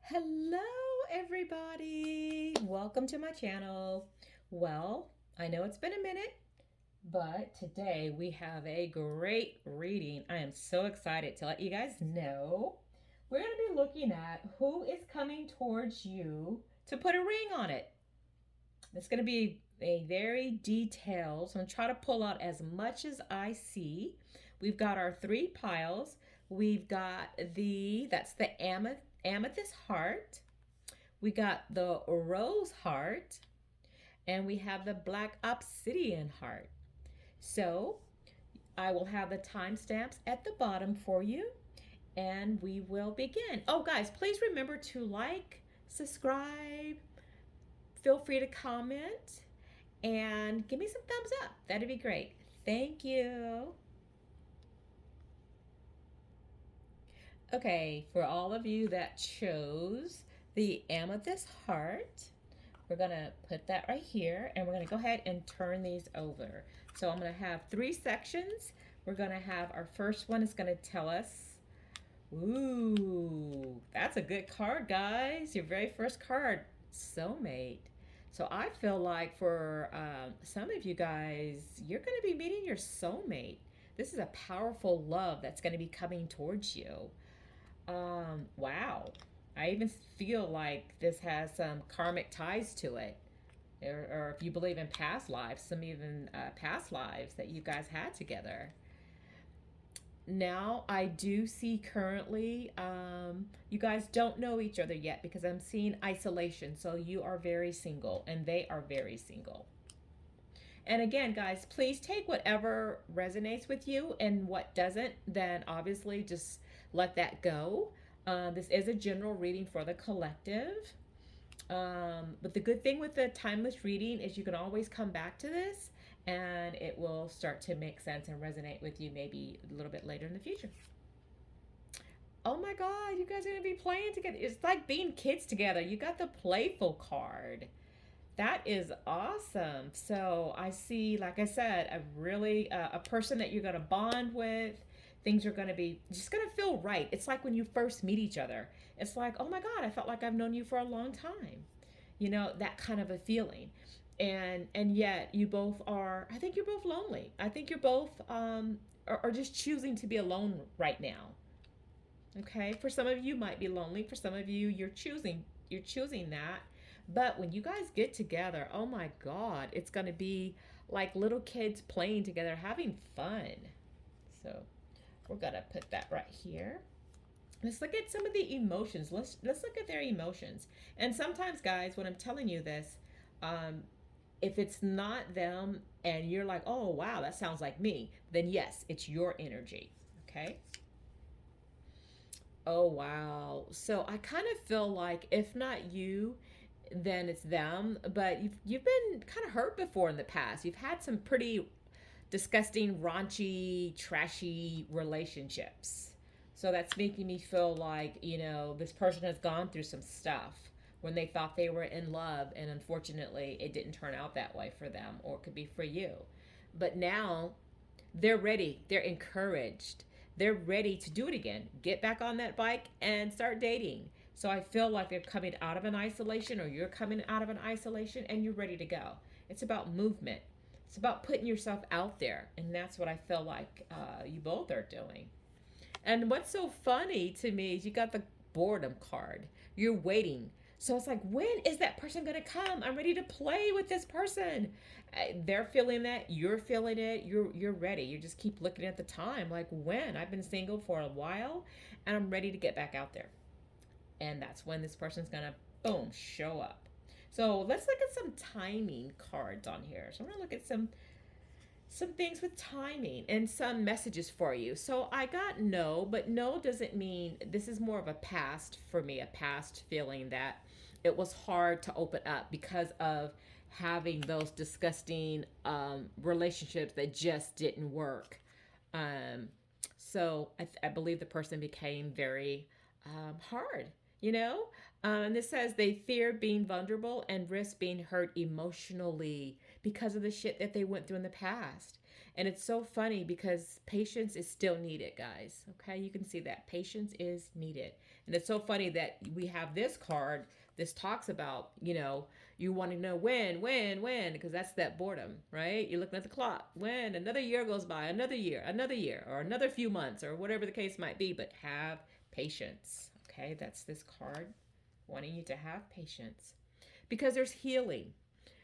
Hello, everybody. Welcome to my channel. Well, I know it's been a minute, but today we have a great reading. I am so excited to let you guys know. We're going to be looking at who is coming towards you to put a ring on it. It's going to be a very detailed, so I'm going to try to pull out as much as I see. We've got our three piles. We've got that's the amethyst heart. We got the rose heart, and we have the black obsidian heart. So I will have the timestamps at the bottom for you, and we will begin. Oh, guys, please remember to like, subscribe, feel free to comment, and give me some thumbs up. That'd be great. Thank you. Okay, for all of you that chose the amethyst heart, we're gonna put that right here, and we're gonna go ahead and turn these over. So I'm gonna have three sections. We're gonna have our first one is gonna tell us, ooh, that's a good card, guys. Your very first card, soulmate. So I feel like for some of you guys, you're gonna be meeting your soulmate. This is a powerful love that's gonna be coming towards you. Wow. I even feel like this has some karmic ties to it. Or if you believe in past lives, some even past lives that you guys had together. Now, I do see currently, you guys don't know each other yet because I'm seeing isolation. So you are very single and they are very single. And again, guys, please take whatever resonates with you, and what doesn't, then obviously just let that go. This is a general reading for the collective. But the good thing with the timeless reading is you can always come back to this and it will start to make sense and resonate with you maybe a little bit later in the future. Oh my God, you guys are going to be playing together. It's like being kids together. You got the playful card. That is awesome. So I see, like I said, a person that you're going to bond with. Things are going to be just going to feel right. It's like when you first meet each other. It's like, oh my God, I felt like I've known you for a long time. You know, that kind of a feeling. And yet you both are, I think you're both lonely. I think you're both are just choosing to be alone right now. Okay, for some of you might be lonely, for some of you you're choosing that. But when you guys get together, oh my God, it's going to be like little kids playing together, having fun. So we're going to put that right here. Let's look at some of the emotions. Let's look at their emotions. And sometimes, guys, when I'm telling you this, um, if it's not them and you're like, oh wow, that sounds like me, then yes, it's your energy. Okay. Oh wow. So I kind of feel like if not you, then it's them. But you've been kind of hurt before in the past. You've had some pretty disgusting, raunchy, trashy relationships. So that's making me feel like, this person has gone through some stuff when they thought they were in love, and unfortunately, it didn't turn out that way for them, or it could be for you. But now they're ready, they're encouraged, they're ready to do it again. Get back on that bike and start dating. So I feel like they're coming out of an isolation, or you're coming out of an isolation and you're ready to go. It's about movement. It's about putting yourself out there. And that's what I feel like you both are doing. And what's so funny to me is you got the boredom card. You're waiting. So it's like, when is that person going to come? I'm ready to play with this person. They're feeling that. You're feeling it. You're ready. You just keep looking at the time. Like, when? I've been single for a while and I'm ready to get back out there. And that's when this person's going to, boom, show up. So let's look at some timing cards on here. So I'm going to look at some things with timing and some messages for you. So I got no, but no doesn't mean, this is more of a past for me, a past feeling that it was hard to open up because of having those disgusting relationships that just didn't work. Um, so I believe the person became very hard, you know? And this says they fear being vulnerable and risk being hurt emotionally because of the shit that they went through in the past. And it's so funny because patience is still needed, guys. Okay, you can see that patience is needed. And it's so funny that we have this card. This talks about, you want to know when, because that's that boredom, right? You're looking at the clock. When another year goes by, another year, or another few months, or whatever the case might be, but have patience. Okay, that's this card wanting you to have patience because there's healing.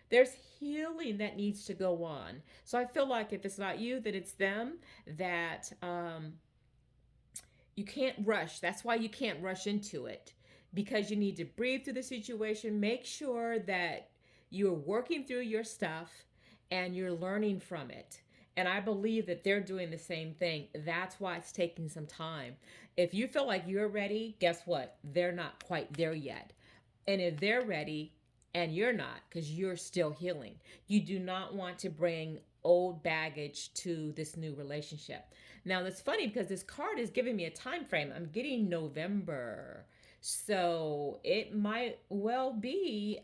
There's healing that needs to go on. So I feel like if it's not you, that it's them, that you can't rush. That's why you can't rush into it, because you need to breathe through the situation. Make sure that you're working through your stuff and you're learning from it. And I believe that they're doing the same thing. That's why it's taking some time. If you feel like you're ready, guess what? They're not quite there yet. And if they're ready and you're not, because you're still healing, you do not want to bring old baggage to this new relationship. Now, that's funny because this card is giving me a time frame. I'm getting November. So it might well be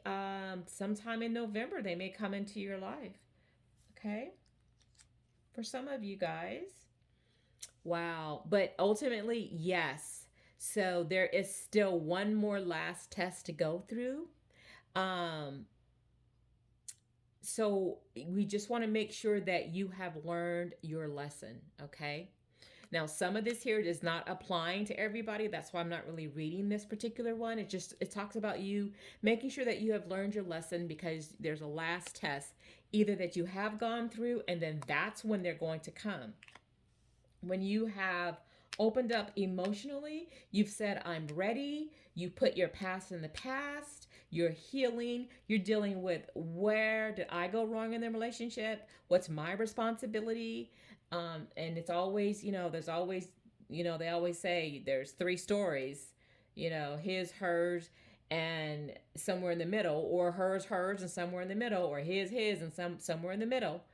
sometime in November they may come into your life. Okay? For some of you guys. Wow. But ultimately, yes. So there is still one more last test to go through. Um, so we just want to make sure that you have learned your lesson, okay? Now, some of this here is not applying to everybody. That's why I'm not really reading this particular one. It talks about you making sure that you have learned your lesson, because there's a last test either that you have gone through, and then that's when they're going to come. When you have opened up emotionally, you've said, I'm ready. You put your past in the past. You're healing. You're dealing with, where did I go wrong in the relationship? What's my responsibility? And it's always, there's always, they always say there's three stories, his, hers, and somewhere in the middle, or hers, and somewhere in the middle, or his, and somewhere in the middle.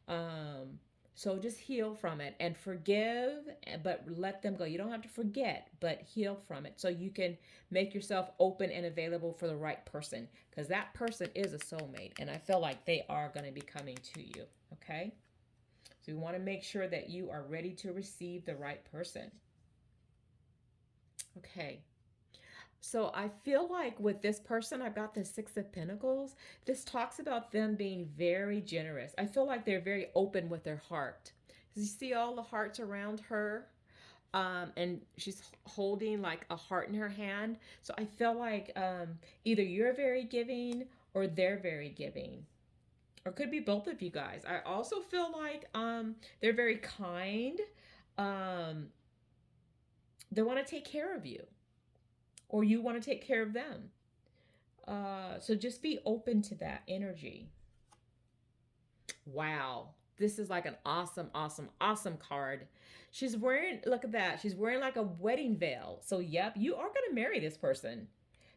Um, so just heal from it and forgive, but let them go. You don't have to forget, but heal from it so you can make yourself open and available for the right person, because that person is a soulmate, and I feel like they are going to be coming to you. Okay? So we want to make sure that you are ready to receive the right person. Okay. So I feel like with this person, I've got the Six of Pentacles. This talks about them being very generous. I feel like they're very open with their heart. You see all the hearts around her, and she's holding like a heart in her hand. So I feel like either you're very giving or they're very giving. Or could be both of you guys. I also feel like they're very kind. Um, they want to take care of you, or you want to take care of them. So just be open to that energy. Wow. This is like an awesome, awesome, awesome card. She's wearing, look at that. She's wearing like a wedding veil. So, yep, you are going to marry this person.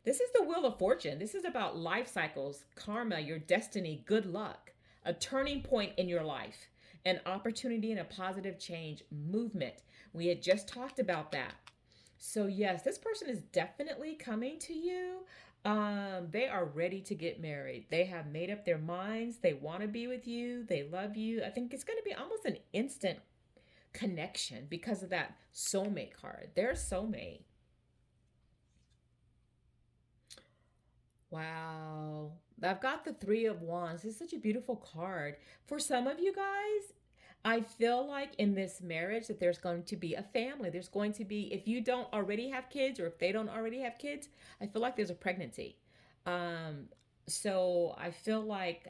This is the Wheel of Fortune. This is about life cycles, karma, your destiny, good luck, a turning point in your life, an opportunity and a positive change, movement. We had just talked about that. So yes, this person is definitely coming to you. They are ready to get married. They have made up their minds. They want to be with you. They love you. I think it's going to be almost an instant connection because of that soulmate card. They're a soulmate. Wow. I've got the Three of Wands. It's such a beautiful card. For some of you guys, I feel like in this marriage that there's going to be a family. There's going to be, if you don't already have kids or if they don't already have kids, I feel like there's a pregnancy. Um, so I feel like,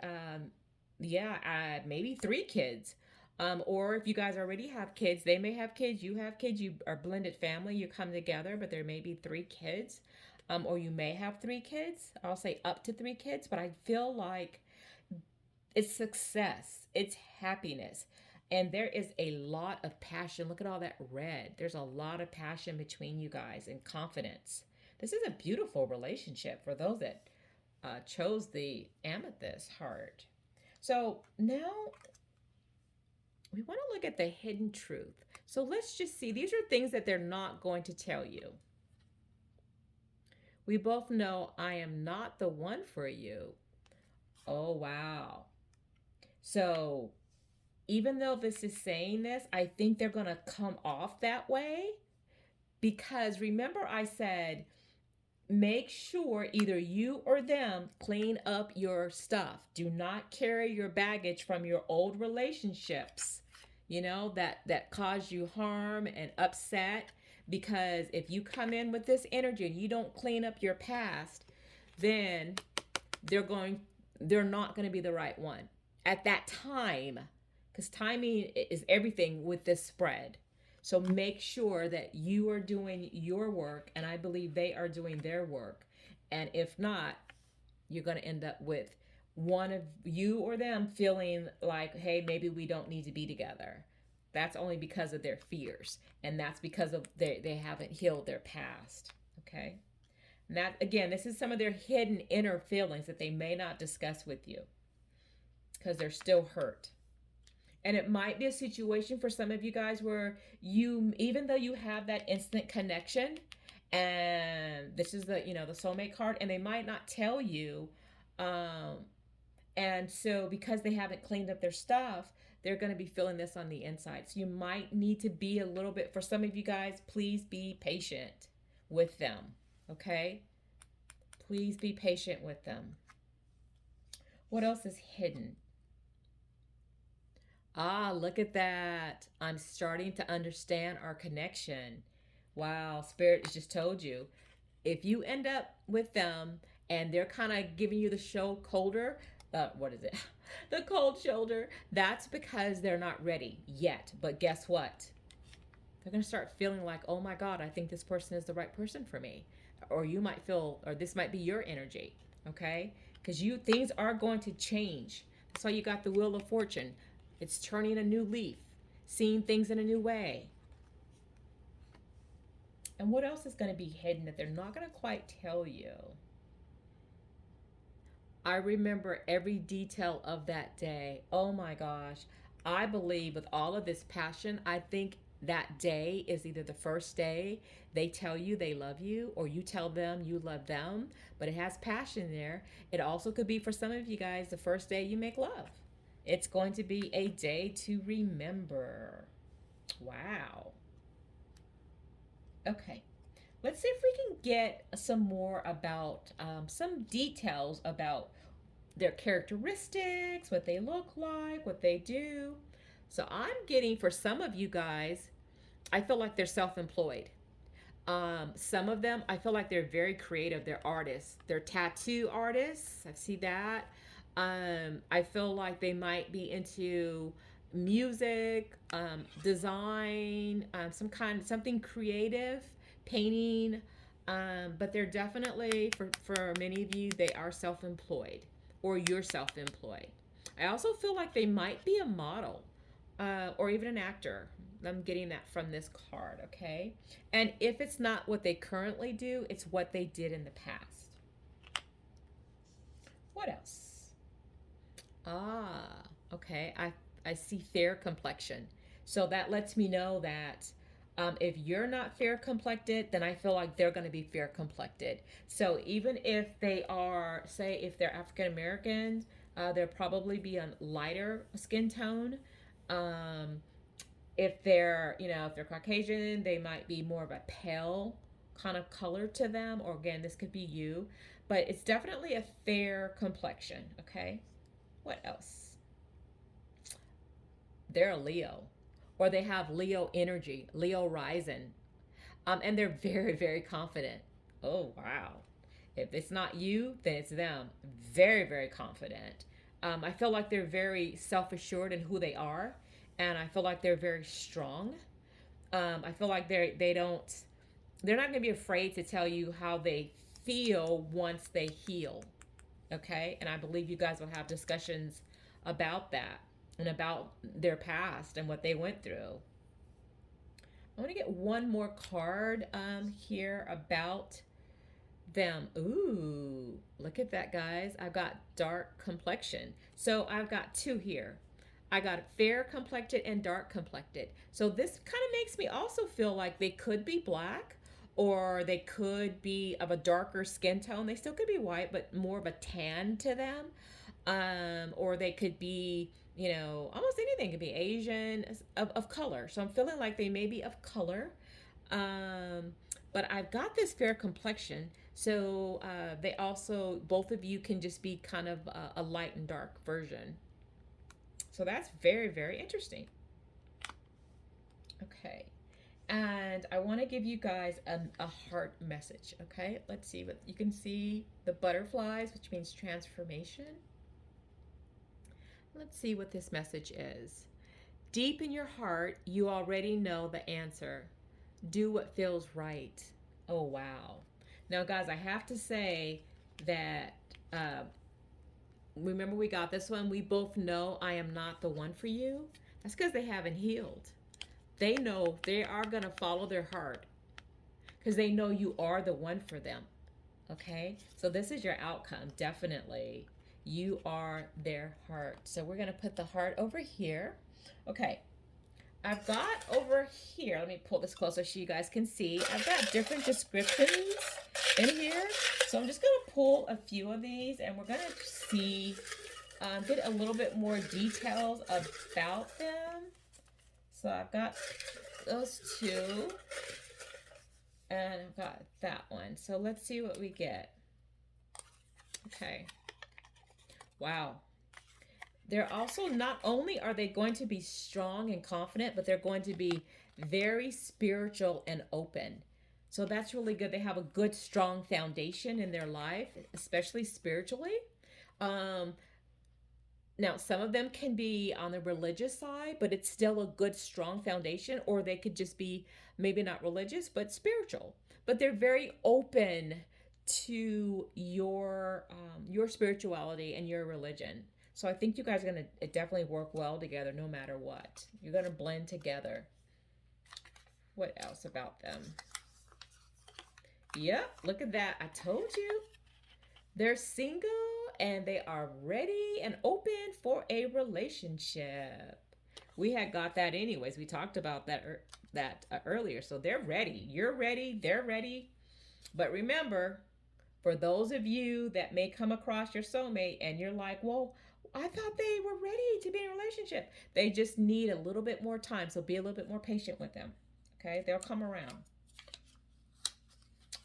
yeah, maybe three kids. Or if you guys already have kids, they may have kids, you have kids, you are blended family, you come together, but there may be three kids. Or you may have three kids. I'll say up to three kids, but I feel like it's success, it's happiness. And there is a lot of passion. Look at all that red. There's a lot of passion between you guys and confidence. This is a beautiful relationship for those that chose the amethyst heart. So now we want to look at the hidden truth. So let's just see. These are things that they're not going to tell you. We both know I am not the one for you. Oh, wow. So even though this is saying this, I think they're going to come off that way because remember, I said, make sure either you or them clean up your stuff. Do not carry your baggage from your old relationships, that cause you harm and upset. Because if you come in with this energy and you don't clean up your past, then they're going they're not going to be the right one at that time, because timing is everything with this spread. So make sure that you are doing your work, and I believe they are doing their work. And if not, you're going to end up with one of you or them feeling like, hey, maybe we don't need to be together. That's only because of their fears, and that's because of they haven't healed their past. Okay. And that, again, this is some of their hidden inner feelings that they may not discuss with you because they're still hurt. And it might be a situation for some of you guys where you, even though you have that instant connection, and this is the soulmate card, and they might not tell you, um, and so because they haven't cleaned up their stuff, they're going to be feeling this on the inside. So you might need to be a little bit, for some of you guys, please be patient with them. Okay? Please be patient with them. What else is hidden? Ah, look at that. I'm starting to understand our connection. Wow, Spirit has just told you. If you end up with them and they're kind of giving you the show colder, what is it? The cold shoulder, that's because they're not ready yet. But guess what? They're going to start feeling like, oh my God, I think this person is the right person for me. Or you might feel, or this might be your energy, okay? Because things are going to change. That's why you got the Wheel of Fortune. It's turning a new leaf, seeing things in a new way. And what else is going to be hidden that they're not going to quite tell you? I remember every detail of that day. Oh my gosh. I believe with all of this passion, I think that day is either the first day they tell you they love you, or you tell them you love them, but it has passion there. It also could be for some of you guys the first day you make love. It's going to be a day to remember. Wow. Okay. Let's see if we can get some more about some details about their characteristics, what they look like, what they do. So I'm getting, for some of you guys, I feel like they're self-employed. Some of them, I feel like they're very creative. They're artists. They're tattoo artists. I see that. I feel like they might be into music, design, something creative, painting. But they're definitely, for many of you, they are self-employed, or you're self-employed. I also feel like they might be a model, or even an actor. I'm getting that from this card, okay? And if it's not what they currently do, it's what they did in the past. What else? Ah, okay. I see fair complexion. So that lets me know that if you're not fair complected, then I feel like they're going to be fair complected. So even if they are, say, if they're African American, they'll probably be a lighter skin tone. Um, if they're Caucasian, they might be more of a pale kind of color to them. Or again, this could be you, but it's definitely a fair complexion. Okay. What else? They're a Leo, or they have Leo energy, Leo rising, and they're very, very confident. Oh wow! If it's not you, then it's them. Very, very confident. I feel like they're very self-assured in who they are, and I feel like they're very strong. I feel like they're not going to be afraid to tell you how they feel once they heal. Okay, and I believe you guys will have discussions about that and about their past and what they went through. I want to get one more card here about them. Ooh, look at that, guys. I've got dark complexion. So I've got two here. I got fair complected and dark complected. So this kind of makes me also feel like they could be black, or they could be of a darker skin tone. They still could be white, but more of a tan to them. Or they could be almost anything could be Asian of color. So I'm feeling like they may be of color. Um, but I've got this fair complexion. So they also, both of you can just be kind of a light and dark version. So that's very, very interesting. Okay. And I want to give you guys a heart message. Okay. Let's see what you can see the butterflies, which means transformation. Let's see what this message is. Deep in your heart, you already know the answer. Do what feels right. Oh, wow. Now, guys, I have to say that remember we got this one. We both know I am not the one for you. That's because they haven't healed. They know they are going to follow their heart because they know you are the one for them. Okay? So this is your outcome, definitely. You are their heart. So we're going to put the heart over here. Okay. I've got over here, let me pull this closer so you guys can see. I've got different descriptions in here. So I'm just going to pull a few of these and we're going to see, get a little bit more details about them. So I've got those two and I've got that one. So let's see what we get. Okay. Wow. They're also, not only are they going to be strong and confident, but they're going to be very spiritual and open. So that's really good. They have a good, strong foundation in their life, especially spiritually. Um, Now, some of them can be on the religious side, but it's still a good, strong foundation, or they could just be maybe not religious, but spiritual. But they're very open to your spirituality and your religion. So I think you guys are gonna definitely work well together, no matter what. You're gonna blend together. What else about them? Yep, look at that. I told you. They're single and they are ready and open for a relationship. We had got that anyways. We talked about that earlier. So they're ready. You're ready. They're ready. But remember, for those of you that may come across your soulmate and you're like, well, I thought they were ready to be in a relationship. They just need a little bit more time. So be a little bit more patient with them. Okay? They'll come around.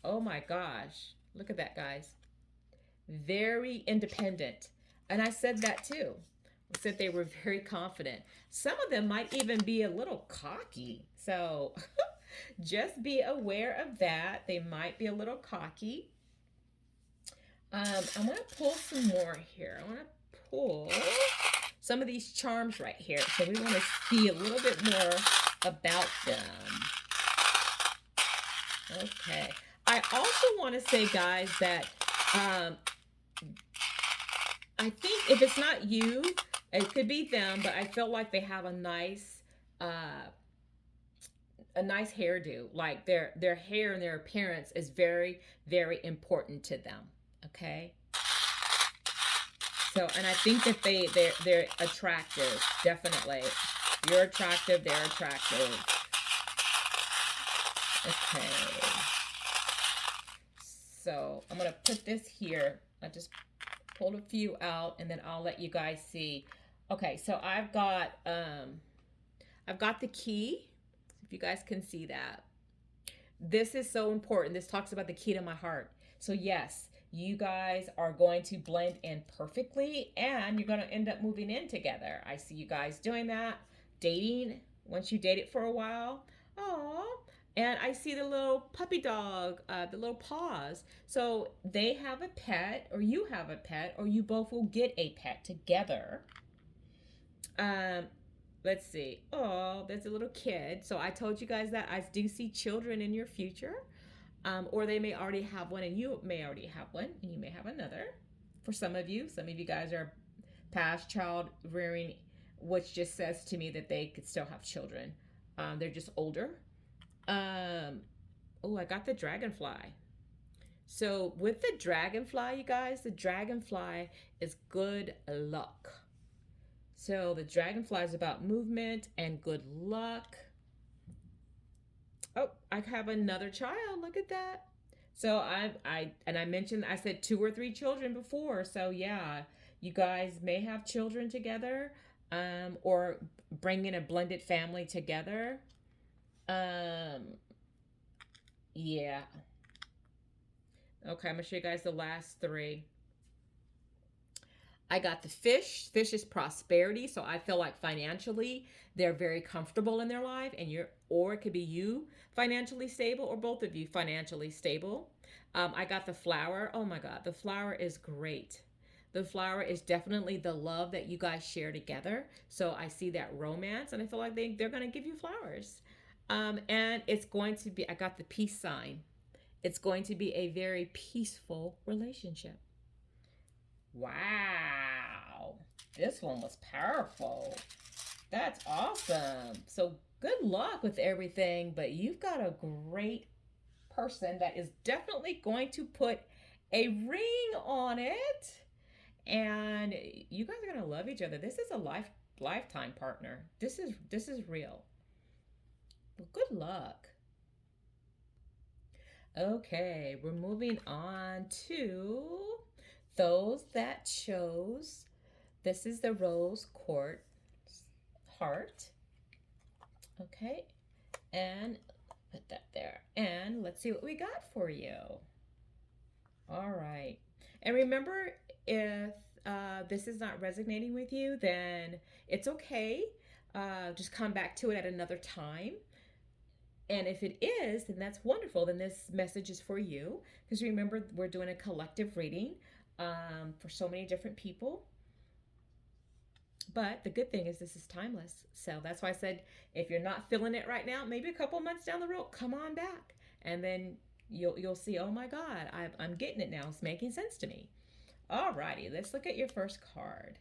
Oh my gosh. Look at that, guys. Very independent. And I said that too. I said they were very confident. Some of them might even be a little cocky. So just be aware of that. They might be a little cocky. I'm going to pull some more here. I want to pull some of these charms right here. So we want to see a little bit more about them. Okay. I also want to say, guys, that I think if it's not you, it could be them, but I feel like they have a nice hairdo. Like their hair and their appearance is very, very important to them. Okay. So, and I think that they're attractive. Definitely. You're attractive. They're attractive. Okay. So I'm going to put this here. I just pulled a few out and then I'll let you guys see. Okay. So I've got the key. If you guys can see that. This is so important. This talks about the key to my heart. So yes, you guys are going to blend in perfectly and you're going to end up moving in together. I see you guys doing that. Dating, once you date it for a while. Aww. And I see the little puppy dog, the little paws. So they have a pet, or you have a pet, or you both will get a pet together. Let's see. Oh, there's a little kid. So I told you guys that I do see children in your future. Or they may already have one and you may already have one and you may have another. For some of you guys are past child rearing, which just says to me that they could still have children. They're just older. Oh, I got the dragonfly. So with the dragonfly, you guys, the dragonfly is good luck. So the dragonfly is about movement and good luck. Oh, I have another child. Look at that. So I mentioned, I said 2 or 3 children before. So yeah, you guys may have children together. or bringing a blended family together. Um, yeah. Okay, I'm gonna show you guys the last three. I got the fish. Fish is prosperity. So I feel like financially they're very comfortable in their life, and or it could be you financially stable, or both of you financially stable. I got the flower. Oh my God, the flower is great. The flower is definitely the love that you guys share together. So I see that romance, and I feel like they're going to give you flowers. And it's going to be, I got the peace sign. It's going to be a very peaceful relationship. Wow. This one was powerful. That's awesome. So good luck with everything, but you've got a great person that is definitely going to put a ring on it. And you guys are going to love each other. This is a lifetime partner. This is real. Well, good luck. Okay, we're moving on to those that chose. This is the rose quartz heart. Okay, and put that there. And let's see what we got for you. All right. And remember, if this is not resonating with you, then it's okay. Just come back to it at another time. And if it is, then that's wonderful. Then this message is for you. Because remember, we're doing a collective reading for so many different people. But the good thing is this is timeless. So that's why I said if you're not feeling it right now, maybe a couple months down the road, come on back. And then you'll see, oh my God, I'm getting it now. It's making sense to me. Alrighty, let's look at your first card.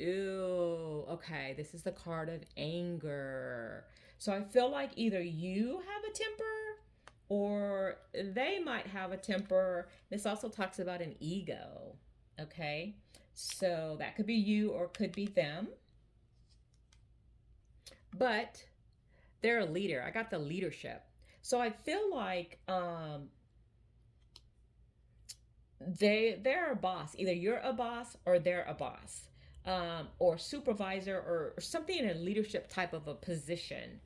Ooh, okay. This is the card of anger. So I feel like either you have a temper or they might have a temper. This also talks about an ego. Okay. So that could be you or could be them. But they're a leader. I got the leadership. So I feel like they're a boss. Either you're a boss or they're a boss, or supervisor, or something in a leadership type of a position.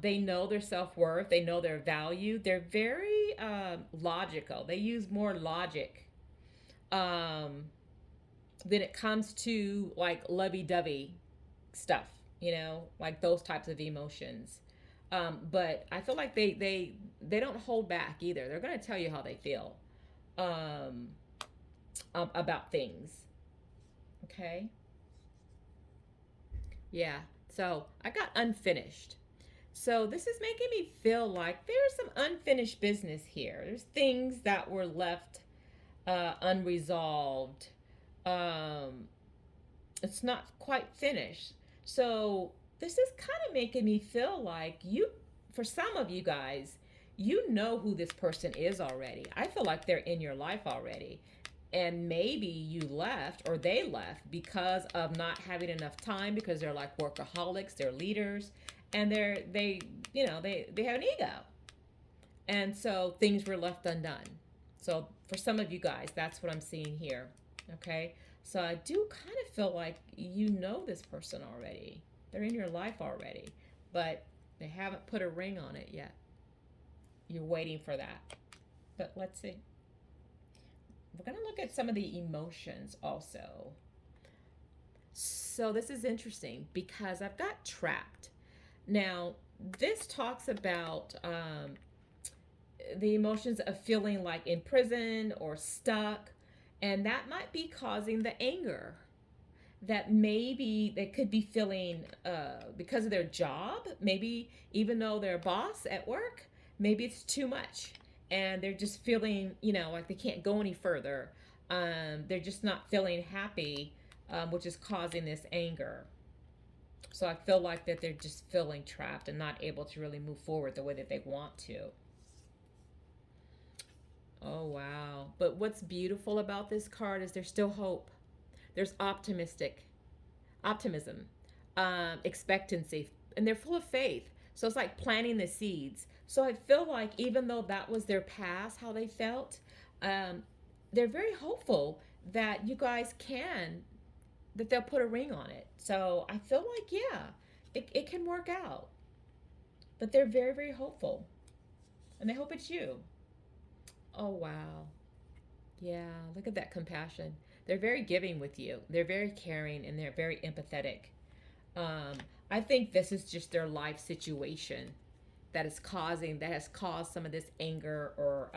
They know their self worth. They know their value. They're very logical. They use more logic um, than it comes to like lovey dovey stuff. Like those types of emotions. But I feel like they don't hold back either. They're going to tell you how they feel um, about things. Okay. Yeah. So I got unfinished. So this is making me feel like there's some unfinished business here. There's things that were left unresolved. Um, it's not quite finished. So this is kind of making me feel like for some of you guys, you know who this person is already. I feel like they're in your life already. And maybe you left or they left because of not having enough time, because they're like workaholics, they're leaders, and they have an ego. And so things were left undone. So for some of you guys, that's what I'm seeing here. Okay? So I do kind of feel like you know this person already. They're in your life already, but they haven't put a ring on it yet. You're waiting for that. But let's see. We're going to look at some of the emotions also. So this is interesting because I've got trapped. Now, this talks about the emotions of feeling like in prison or stuck, and that might be causing the anger that maybe they could be feeling because of their job. Maybe even though they're a boss at work, maybe it's too much and they're just feeling, like they can't go any further. They're just not feeling happy, which is causing this anger. So I feel like that they're just feeling trapped and not able to really move forward the way that they want to. Oh, wow. But what's beautiful about this card is there's still hope. There's optimism, expectancy, and they're full of faith. So it's like planting the seeds. So I feel like even though that was their past, how they felt, they're very hopeful that you guys can that they'll put a ring on it. So I feel like, yeah, it can work out. But they're very, very hopeful. And they hope it's you. Oh, wow. Yeah, look at that compassion. They're very giving with you. They're very caring and they're very empathetic. Um, I think this is just their life situation that has caused some of this anger or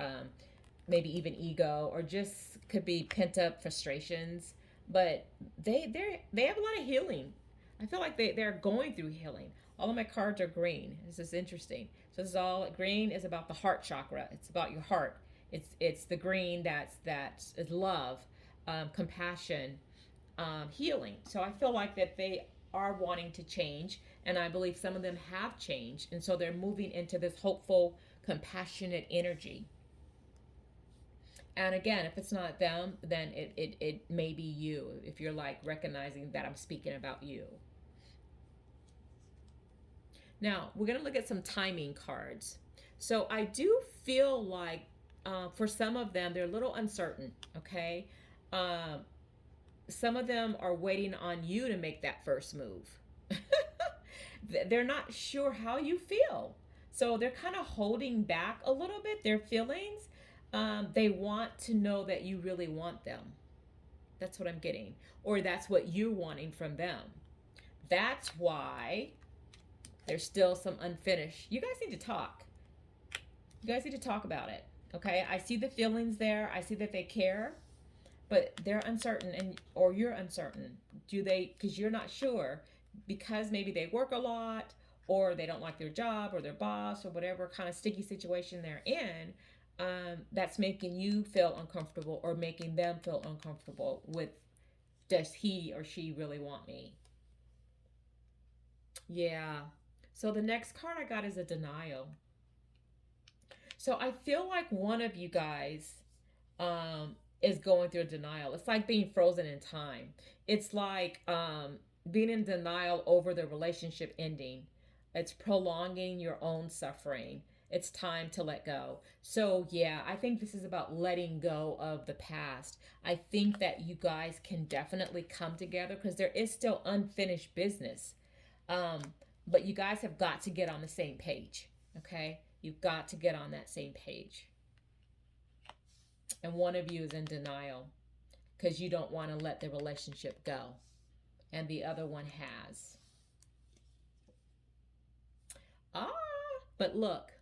maybe even ego or just could be pent up frustrations. But they have a lot of healing. I feel like they're going through healing. All of my cards are green. This is interesting. So this is all green is about the heart chakra. It's about your heart. It's the green that is love, compassion, healing. So I feel like that they are wanting to change, and I believe some of them have changed, and so they're moving into this hopeful, compassionate energy. And again, if it's not them, then it may be you. If you're like recognizing that I'm speaking about you. Now, we're going to look at some timing cards. So I do feel like for some of them, they're a little uncertain, okay? Um, some of them are waiting on you to make that first move. They're not sure how you feel. So they're kind of holding back a little bit their feelings. They want to know that you really want them. That's what I'm getting. Or that's what you're wanting from them. That's why there's still some unfinished. You guys need to talk. You guys need to talk about it. Okay? I see the feelings there. I see that they care, but they're uncertain and or you're uncertain. Do they because you're not sure because maybe they work a lot or they don't like their job or their boss or whatever kind of sticky situation they're in, that's making you feel uncomfortable or making them feel uncomfortable with does he or she really want me? Yeah. So the next card I got is a denial. So I feel like one of you guys is going through a denial. It's like being frozen in time. It's like being in denial over the relationship ending. It's prolonging your own suffering. It's time to let go. So, yeah, I think this is about letting go of the past. I think that you guys can definitely come together because there is still unfinished business. Um, but you guys have got to get on the same page. Okay? You've got to get on that same page. And one of you is in denial because you don't want to let the relationship go, and the other one has. Ah, but look,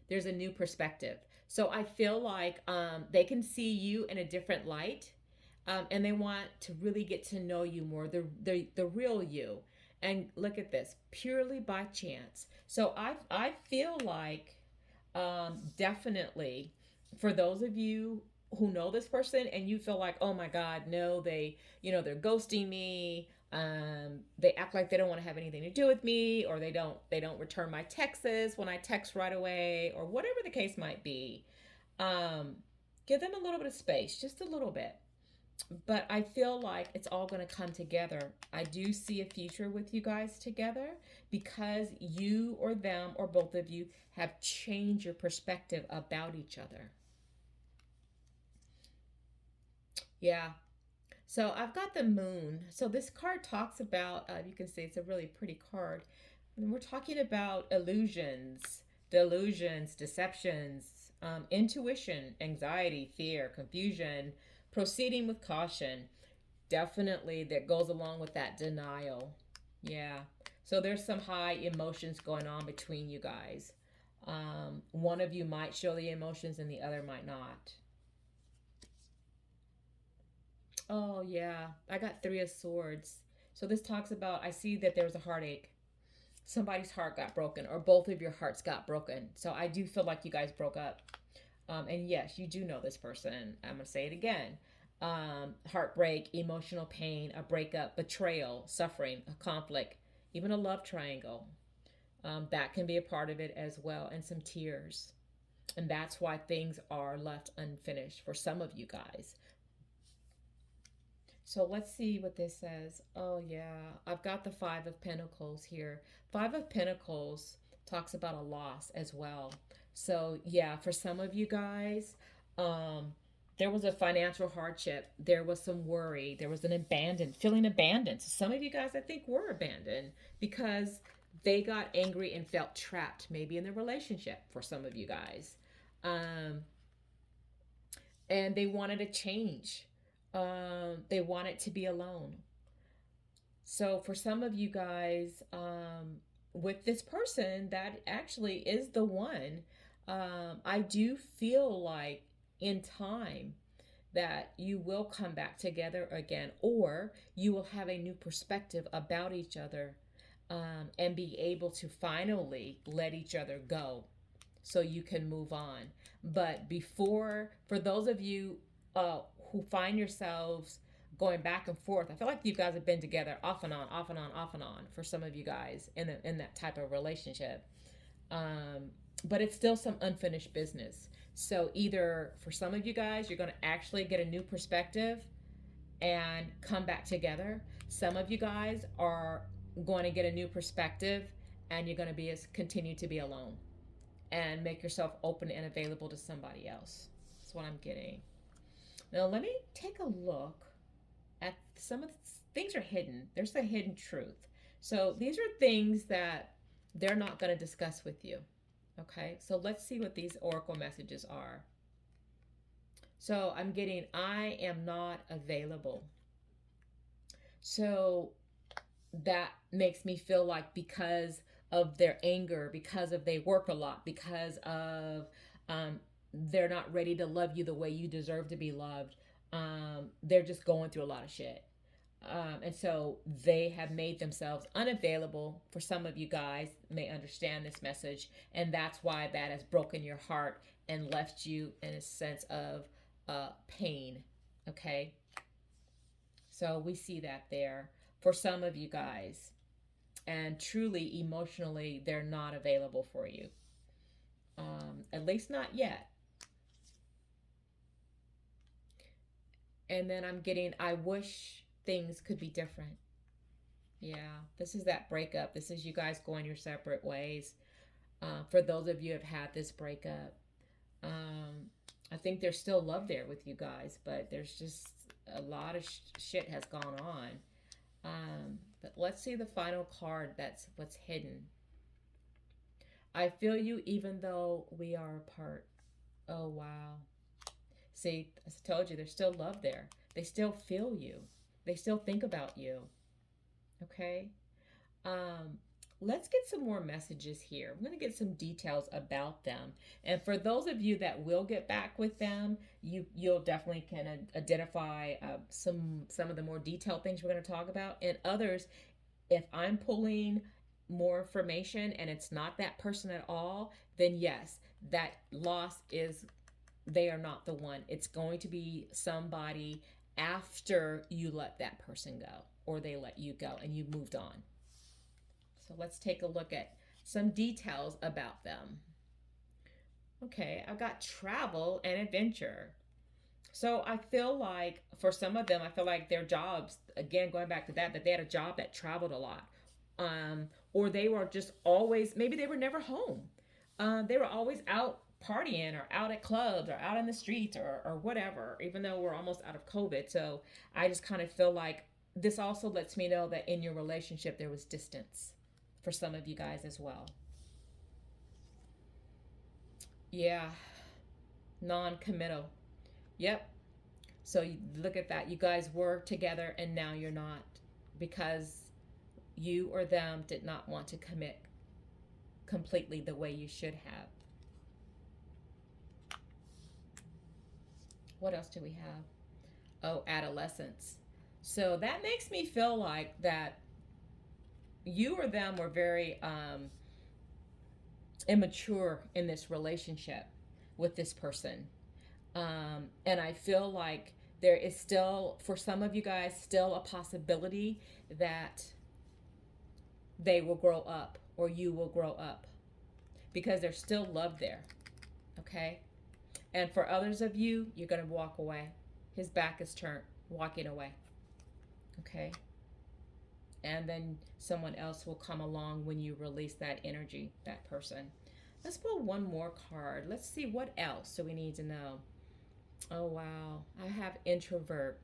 there's a new perspective. So I feel like they can see you in a different light, and they want to really get to know you more, the real you. And look at this, purely by chance. So I feel like definitely for those of you who know this person and you feel like, oh my God, no, they're ghosting me. They act like they don't want to have anything to do with me, or they don't return my texts when I text right away, or whatever the case might be. Um, give them a little bit of space, just a little bit. But I feel like it's all going to come together. I do see a future with you guys together because you or them or both of you have changed your perspective about each other. Yeah. So I've got the moon. So this card talks about, you can see it's a really pretty card. And we're talking about illusions, delusions, deceptions, intuition, anxiety, fear, confusion, proceeding with caution. Definitely that goes along with that denial. Yeah. So there's some high emotions going on between you guys. One of you might show the emotions and the other might not. Oh, yeah. I got Three of Swords. So this talks about I see that there was a heartache. Somebody's heart got broken, or both of your hearts got broken. So I do feel like you guys broke up. And yes, you do know this person. I'm going to say it again. Heartbreak, emotional pain, a breakup, betrayal, suffering, a conflict, even a love triangle. That can be a part of it as well, and some tears. And that's why things are left unfinished for some of you guys. So let's see what this says. Oh, yeah. I've got the Five of Pentacles here. Five of Pentacles talks about a loss as well. So, yeah, for some of you guys, um, There was a financial hardship. There was some worry. There was an feeling abandoned. So some of you guys, I think, were abandoned because they got angry and felt trapped, maybe in the relationship for some of you guys. Um, and they wanted a change. They wanted to be alone. So for some of you guys, with this person, that actually is the one. I do feel like in time that you will come back together again, or you will have a new perspective about each other, and be able to finally let each other go so you can move on. But before, for those of you who find yourselves going back and forth, I feel like you guys have been together off and on, off and on, off and on for some of you guys in that type of relationship. But it's still some unfinished business. So either for some of you guys, you're going to actually get a new perspective and come back together. Some of you guys are going to get a new perspective and you're going to be continue to be alone and make yourself open and available to somebody else. That's what I'm getting. Now let me take a look at some of the things are hidden. There's the hidden truth. So these are things that they're not going to discuss with you. Okay, so let's see what these oracle messages are. So I'm getting, I am not available. So that makes me feel like because of their anger, because of they work a lot, because of they're not ready to love you the way you deserve to be loved. They're just going through a lot of shit. And so they have made themselves unavailable. For some of you guys may understand this message, and that's why that has broken your heart and left you in a sense of pain. Okay, so we see that there for some of you guys, and truly emotionally they're not available for you, at least not yet. And then I'm getting, I wish things could be different. Yeah, this is that breakup. This is you guys going your separate ways. For those of you who have had this breakup, I think there's still love there with you guys, but there's just a lot of shit has gone on. But let's see the final card. That's what's hidden. I feel you even though we are apart. Oh, wow. See, as I told you, there's still love there. They still feel you. They still think about you. Okay? Let's get some more messages here. I'm going to get some details about them. And for those of you that will get back with them, you'll definitely can identify some of the more detailed things we're going to talk about. And others, if I'm pulling more information and it's not that person at all, then yes, that loss is, they are not the one. It's going to be somebody after you let that person go, or they let you go and you moved on. So let's take a look at some details about them. Okay, I've got travel and adventure. So I feel like for some of them, I feel like their jobs, again, going back to that they had a job that traveled a lot. Or they were just always, maybe they were never home. They were always out partying or out at clubs or out in the streets or whatever, even though we're almost out of COVID. So I just kind of feel like this also lets me know that in your relationship there was distance for some of you guys as well. Yeah, non-committal. Yep. So you look at that. You guys were together and now you're not, because you or them did not want to commit completely the way you should have. What else do we have? Oh, adolescence. So that makes me feel like that you or them were very immature in this relationship with this person. And I feel like there is still, for some of you guys, still a possibility that they will grow up or you will grow up, because there's still love there. Okay? And for others of you, you're going to walk away. His back is turned, walking away. Okay? And then someone else will come along when you release that energy, that person. Let's pull one more card. Let's see what else do we need to know. Oh, wow. I have introvert.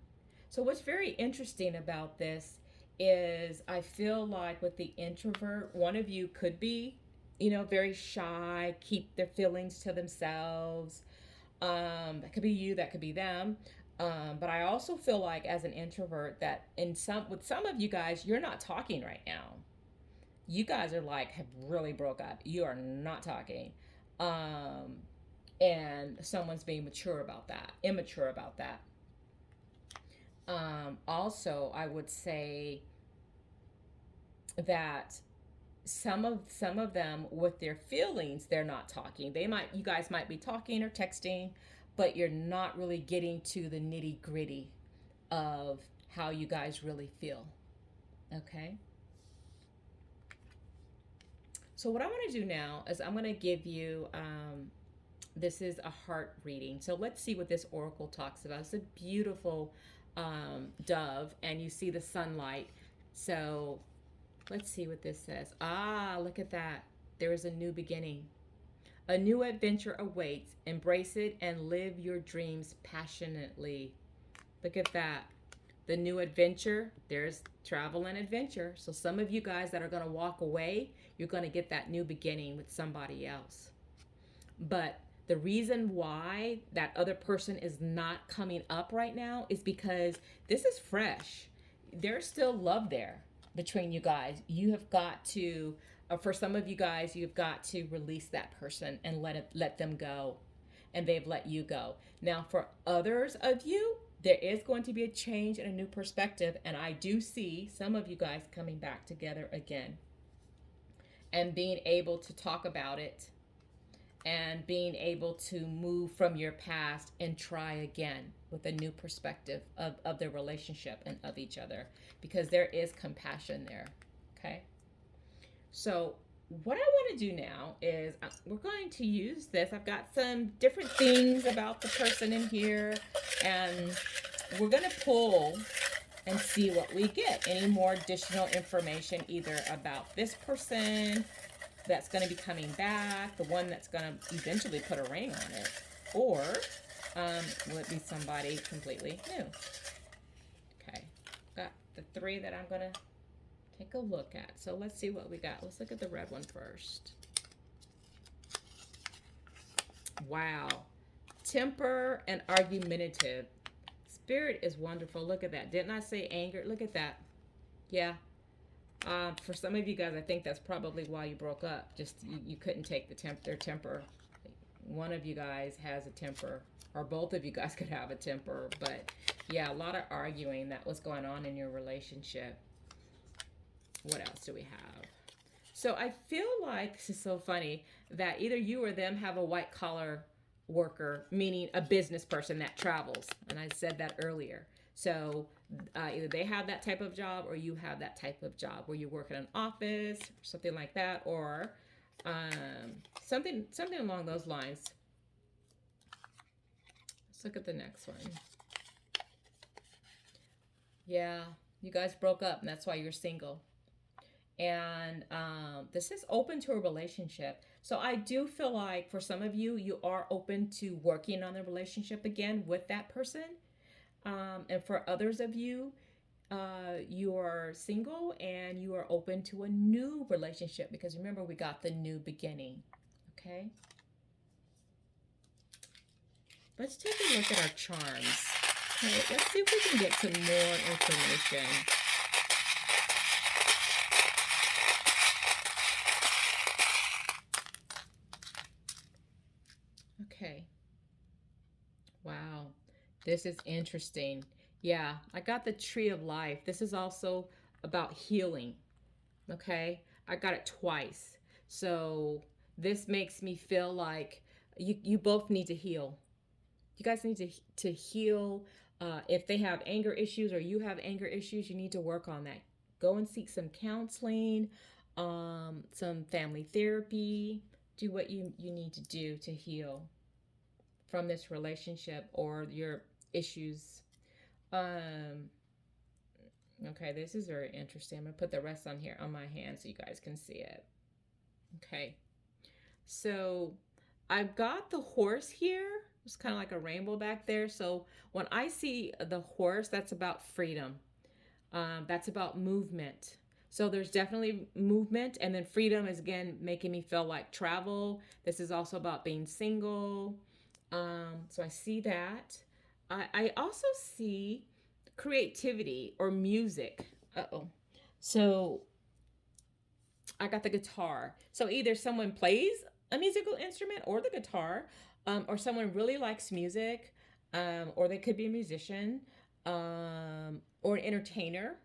So, what's very interesting about this is I feel like with the introvert, one of you could be, very shy, keep their feelings to themselves. That could be you, that could be them. But I also feel like as an introvert that with some of you guys, you're not talking right now. You guys are like have really broke up. You are not talking. Um, and someone's being mature about that, immature about that. Also, I would say that some of them with their feelings, they're not talking. You guys might be talking or texting, but you're not really getting to the nitty gritty of how you guys really feel. Okay. So what I want to do now is I'm going to give you this is a heart reading. So let's see what this oracle talks about. It's a beautiful dove, and you see the sunlight. So let's see what this says. Ah, look at that. There is a new beginning. A new adventure awaits. Embrace it and live your dreams passionately. Look at that. The new adventure, there's travel and adventure. So, some of you guys that are going to walk away, you're going to get that new beginning with somebody else. But the reason why that other person is not coming up right now is because this is fresh. There's still love there between you guys. You have got to, for some of you guys, you've got to release that person and let them go, and they've let you go. Now, for others of you, there is going to be a change and a new perspective, and I do see some of you guys coming back together again and being able to talk about it and being able to move from your past and try again with a new perspective of the relationship and of each other, because there is compassion there. Okay. So what I want to do now is we're going to use this. I've got some different things about the person in here, and we're going to pull and see what we get. Any more additional information either about this person that's going to be coming back, the one that's going to eventually put a ring on it, or will it be somebody completely new? Okay, got the three that I'm going to take a look at. So let's see what we got. Let's look at the red one first. Wow. Temper and argumentative. Spirit is wonderful. Look at that. Didn't I say anger? Look at that. Yeah. For some of you guys, I think that's probably why you broke up. Just you couldn't take their temper. One of you guys has a temper, or both of you guys could have a temper. But yeah, a lot of arguing that was going on in your relationship. What else do we have? So I feel like this is so funny that either you or them have a white collar worker, meaning a business person that travels. And I said that earlier. So either they have that type of job or you have that type of job where you work in an office or something like that, or something along those lines. Let's look at the next one. Yeah, you guys broke up and that's why you're single. And this is open to a relationship. So I do feel like for some of you, you are open to working on the relationship again with that person. And for others of you, you are single and you are open to a new relationship, because remember, we got the new beginning. Okay. Let's take a look at our charms. Okay, let's see if we can get some more information. Okay. Wow. This is interesting. Yeah, I got the tree of life. This is also about healing. Okay. I got it twice. So this makes me feel like you both need to heal. You guys need to heal. If they have anger issues or you have anger issues, you need to work on that. Go and seek some counseling, some family therapy. Do what you need to do to heal from this relationship or your issues. Um, okay, this is very interesting. I'm gonna put the rest on here on my hand so you guys can see it. Okay, so I've got the horse here. It's kind of like a rainbow back there. So when I see the horse, that's about freedom. That's about movement. So there's definitely movement, and then freedom is again making me feel like travel. This is also about being single. So I see that. I also see creativity or music. Uh oh. So I got the guitar. So either someone plays a musical instrument or the guitar, or someone really likes music, or they could be a musician, or an entertainer.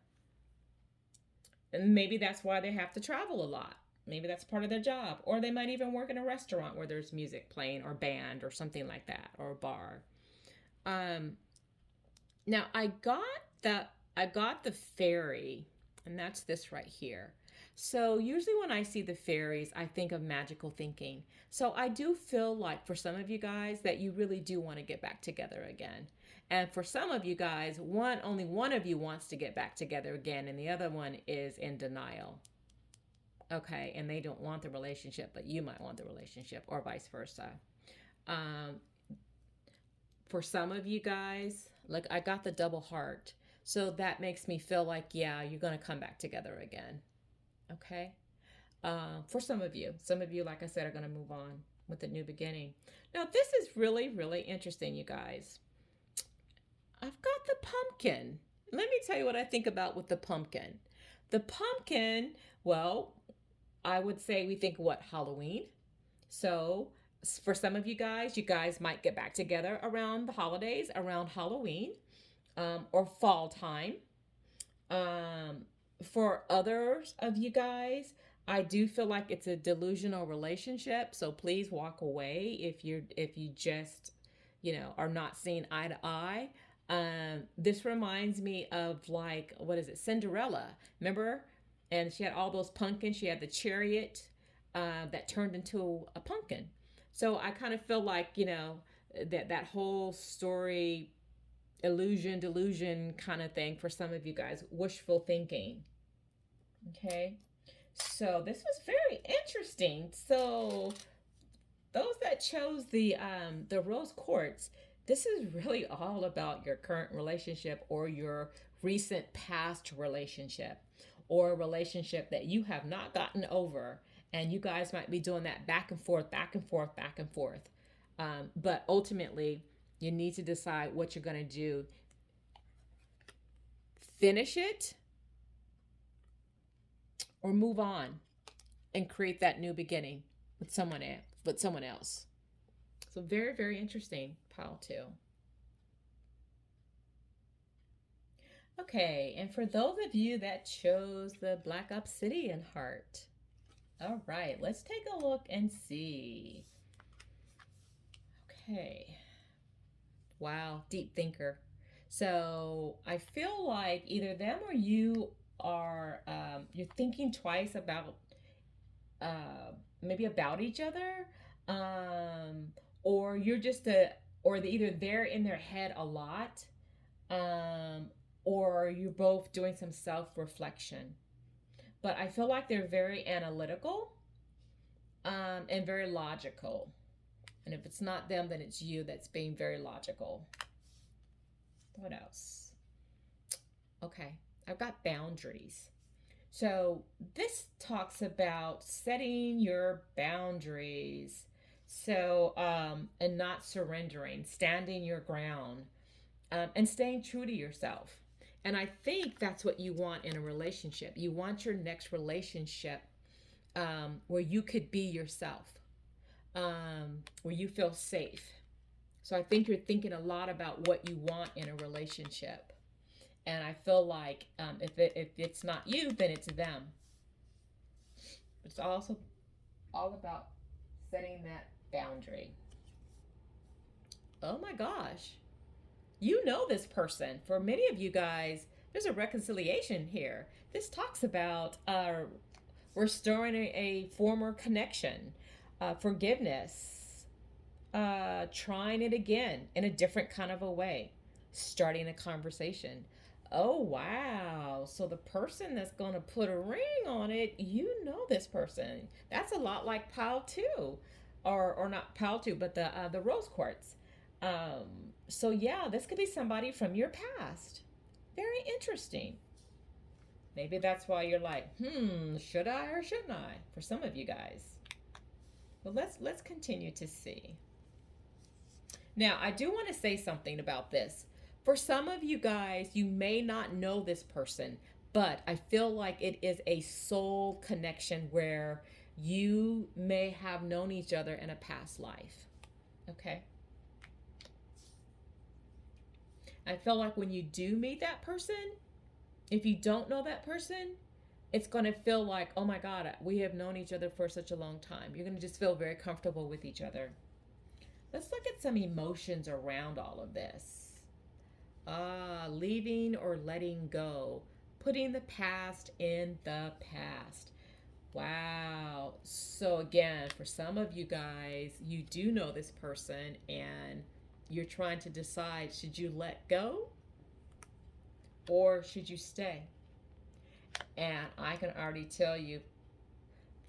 And maybe that's why they have to travel a lot. Maybe that's part of their job. Or they might even work in a restaurant where there's music playing or band or something like that, or a bar. Um, Now I got the fairy, and that's this right here. So usually when I see the fairies, I think of magical thinking. So I do feel like for some of you guys that you really do want to get back together again. And for some of you guys, only one of you wants to get back together again, and the other one is in denial. Okay, and they don't want the relationship, but you might want the relationship, or vice versa. Um, for some of you guys, like I got the double heart. So that makes me feel like, yeah, you're going to come back together again. Okay. For some of you, like I said, are going to move on with a new beginning. Now, this is really, really interesting, you guys. I've got the pumpkin. Let me tell you what I think about with the pumpkin. The pumpkin, well, I would say we think what, Halloween? So, for some of you guys might get back together around the holidays, around Halloween, or fall time. Um, for others of you guys, I do feel like it's a delusional relationship. So please walk away if you just are not seeing eye to eye. This reminds me of, like, what is it, Cinderella? Remember? And she had all those pumpkins. She had the chariot that turned into a pumpkin. So I kind of feel like that whole story, illusion, delusion kind of thing for some of you guys, wishful thinking. Okay. So this was very interesting. So those that chose the rose quartz, this is really all about your current relationship or your recent past relationship, or a relationship that you have not gotten over, and you guys might be doing that back and forth, back and forth, back and forth. But ultimately, you need to decide what you're going to do. Finish it or move on and create that new beginning with someone else. So very, very interesting, pile two. Okay, and for those of you that chose the Black Obsidian heart, all right, let's take a look and see. Okay. Wow, deep thinker. So I feel like either them or you are you're thinking twice about maybe about each other, um, or you're just either they're in their head a lot, um, or you're both doing some self reflection. But I feel like they're very analytical, and very logical. And if it's not them, then it's you that's being very logical. What else? Okay, I've got boundaries. So this talks about setting your boundaries. So, and not surrendering, standing your ground, and staying true to yourself. And I think that's what you want in a relationship. You want your next relationship, where you could be yourself, where you feel safe. So I think you're thinking a lot about what you want in a relationship. And I feel like, if it's not you, then it's them. It's also all about setting that boundary. Oh my gosh. You know this person. For many of you guys, there's a reconciliation here. This talks about restoring a former connection, forgiveness, trying it again in a different kind of a way, starting a conversation. Oh, wow. So the person that's going to put a ring on it, you know this person. That's a lot like pile two, or not pile two, but the rose quartz. So yeah, this could be somebody from your past. Very interesting. Maybe that's why you're like, should I or shouldn't I? For some of you guys. Well, let's continue to see. Now, I do want to say something about this. For some of you guys, you may not know this person, but I feel like it is a soul connection where you may have known each other in a past life. Okay? I feel like when you do meet that person, if you don't know that person, it's going to feel like, oh my God, we have known each other for such a long time. You're going to just feel very comfortable with each other. Let's look at some emotions around all of this. Leaving or letting go, putting the past in the past. Wow. So, again, for some of you guys, you do know this person and you're trying to decide, should you let go or should you stay? And I can already tell you,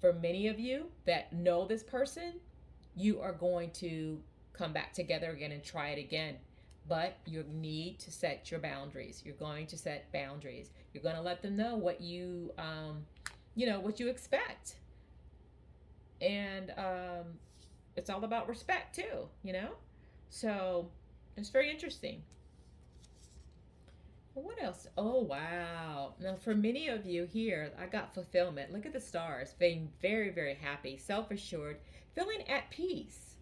for many of you that know this person, you are going to come back together again and try it again. But you need to set your boundaries. You're going to set boundaries. You're going to let them know what what you expect. And it's all about respect too. So it's very interesting. What else? Oh, wow. Now, for many of you here, I got fulfillment. Look at the stars. Being very, very happy, self assured, feeling at peace.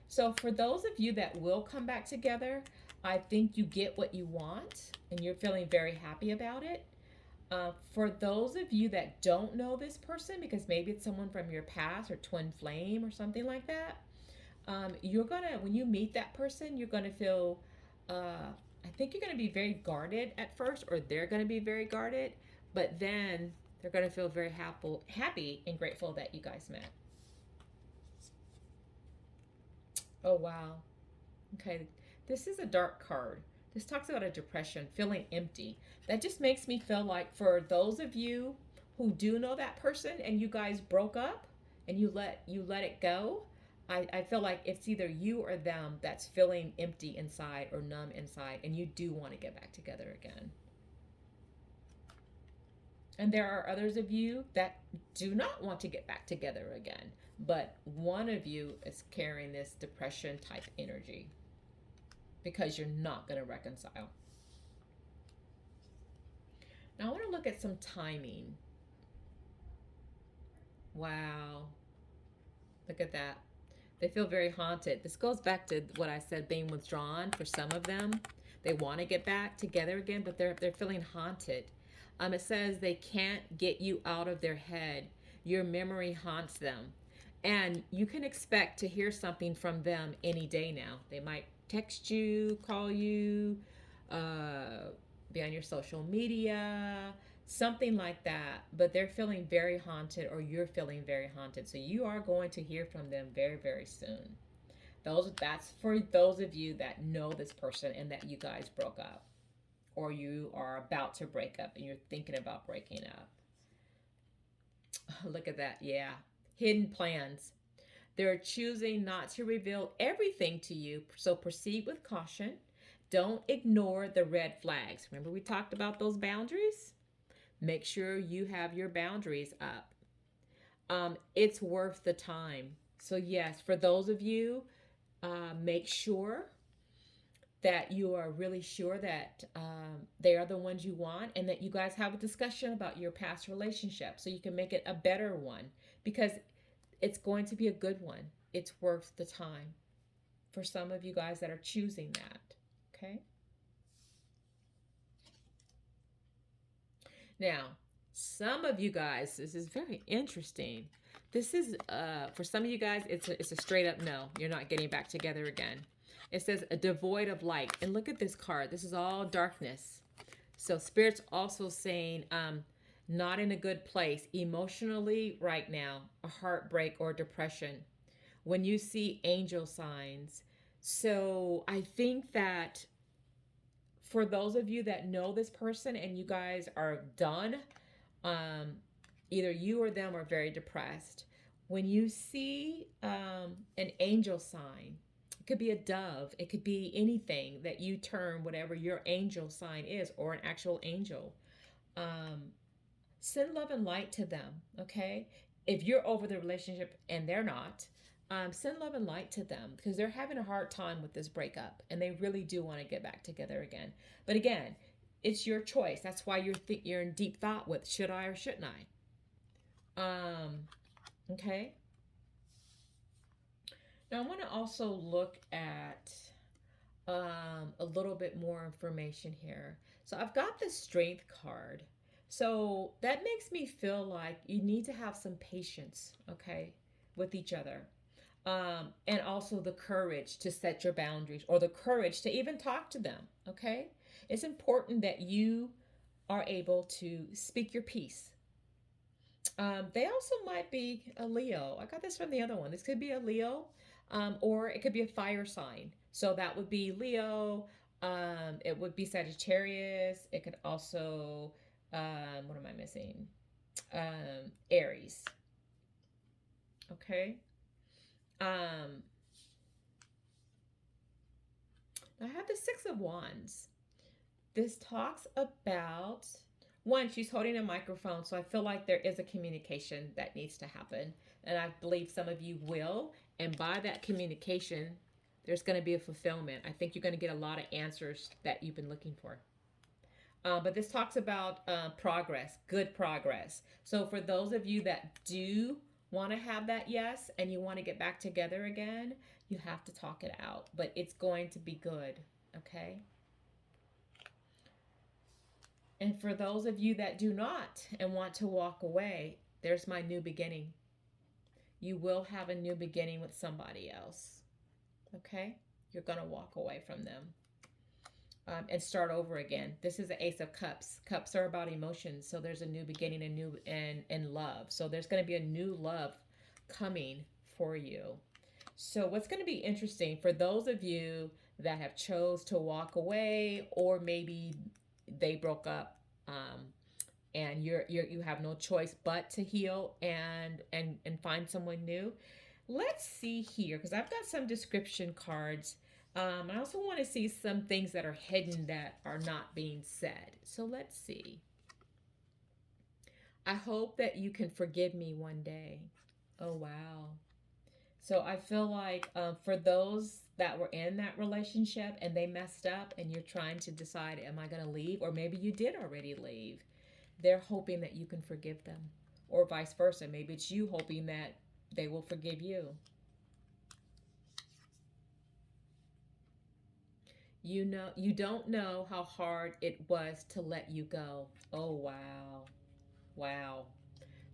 So, for those of you that will come back together, I think you get what you want and you're feeling very happy about it. For those of you that don't know this person, because maybe it's someone from your past or twin flame or something like that, when you meet that person, you're gonna feel, I think you're gonna be very guarded at first, or they're gonna be very guarded, but then they're gonna feel very happy and grateful that you guys met. Oh wow. Okay, this is a dark card. This talks about a depression, feeling empty. That just makes me feel like for those of you who do know that person and you guys broke up and you let it go, I feel like it's either you or them that's feeling empty inside or numb inside, and you do want to get back together again. And there are others of you that do not want to get back together again, but one of you is carrying this depression type energy because you're not going to reconcile. Now I want to look at some timing. Wow. Look at that. They feel very haunted. This goes back to what I said, being withdrawn for some of them. They want to get back together again, but they're feeling haunted. It says they can't get you out of their head. Your memory haunts them. And you can expect to hear something from them any day now. They might text you, call you, be on your social media, something like that. But they're feeling very haunted, or you're feeling very haunted. So you are going to hear from them very, very soon. That's for those of you that know this person and that you guys broke up, or you are about to break up and you're thinking about breaking up. Look at that. Yeah. Hidden plans. They're choosing not to reveal everything to you, so proceed with caution. Don't ignore the red flags. Remember, we talked about those boundaries? Make sure you have your boundaries up. It's worth the time. So, yes, for those of you, make sure that you are really sure that they are the ones you want, and that you guys have a discussion about your past relationship so you can make it a better one, because it's going to be a good one. It's worth the time for some of you guys that are choosing that. Okay. Now, some of you guys, this is very interesting. This is for some of you guys, it's a straight up no. You're not getting back together again. It says a devoid of light. And look at this card. This is all darkness. So Spirit's also saying not in a good place emotionally right now, a heartbreak or depression. When you see angel signs. So I think that for those of you that know this person and you guys are done, either you or them are very depressed. When you see an angel sign, It could be a dove. It could be anything that you term whatever your angel sign is, or an actual angel. Um, Send love and light to them, okay? If you're over the relationship and they're not, send love and light to them because they're having a hard time with this breakup and they really do want to get back together again. But again, it's your choice. That's why you're in deep thought with should I or shouldn't I? Okay. Now I want to also look at a little bit more information here. So I've got the strength card. So that makes me feel like you need to have some patience, okay, with each other. And also the courage to set your boundaries or the courage to even talk to them, okay? It's important that you are able to speak your piece. They also might be a Leo. I got this from the other one. This could be a Leo, or it could be a fire sign. So that would be Leo. It would be Sagittarius. It could also, what am I missing? Aries. Okay. Um, I have the Six of Wands. This talks about one, she's holding a microphone, so I feel like there is a communication that needs to happen. And I believe some of you will. And by that communication, there's going to be a fulfillment. I think you're going to get a lot of answers that you've been looking for. But this talks about progress, good progress. So for those of you that do want to have that yes and you want to get back together again, you have to talk it out. But it's going to be good, okay? And for those of you that do not and want to walk away, there's my new beginning. You will have a new beginning with somebody else. Okay? You're going to walk away from them and start over again. This is the Ace of Cups. Cups are about emotions. So there's a new beginning, a new and love. So there's going to be a new love coming for you. So what's going to be interesting for those of you that have chose to walk away, or maybe they broke up, and you have no choice but to heal and find someone new. Let's see here because I've got some description cards. I also want to see some things that are hidden that are not being said. So let's see. I hope that you can forgive me one day. Oh wow. So I feel like for those that were in that relationship and they messed up and you're trying to decide, am I going to leave? Or maybe you did already leave. They're hoping that you can forgive them. Or vice versa. Maybe it's you hoping that they will forgive you. You don't know how hard it was to let you go. Oh, wow. Wow.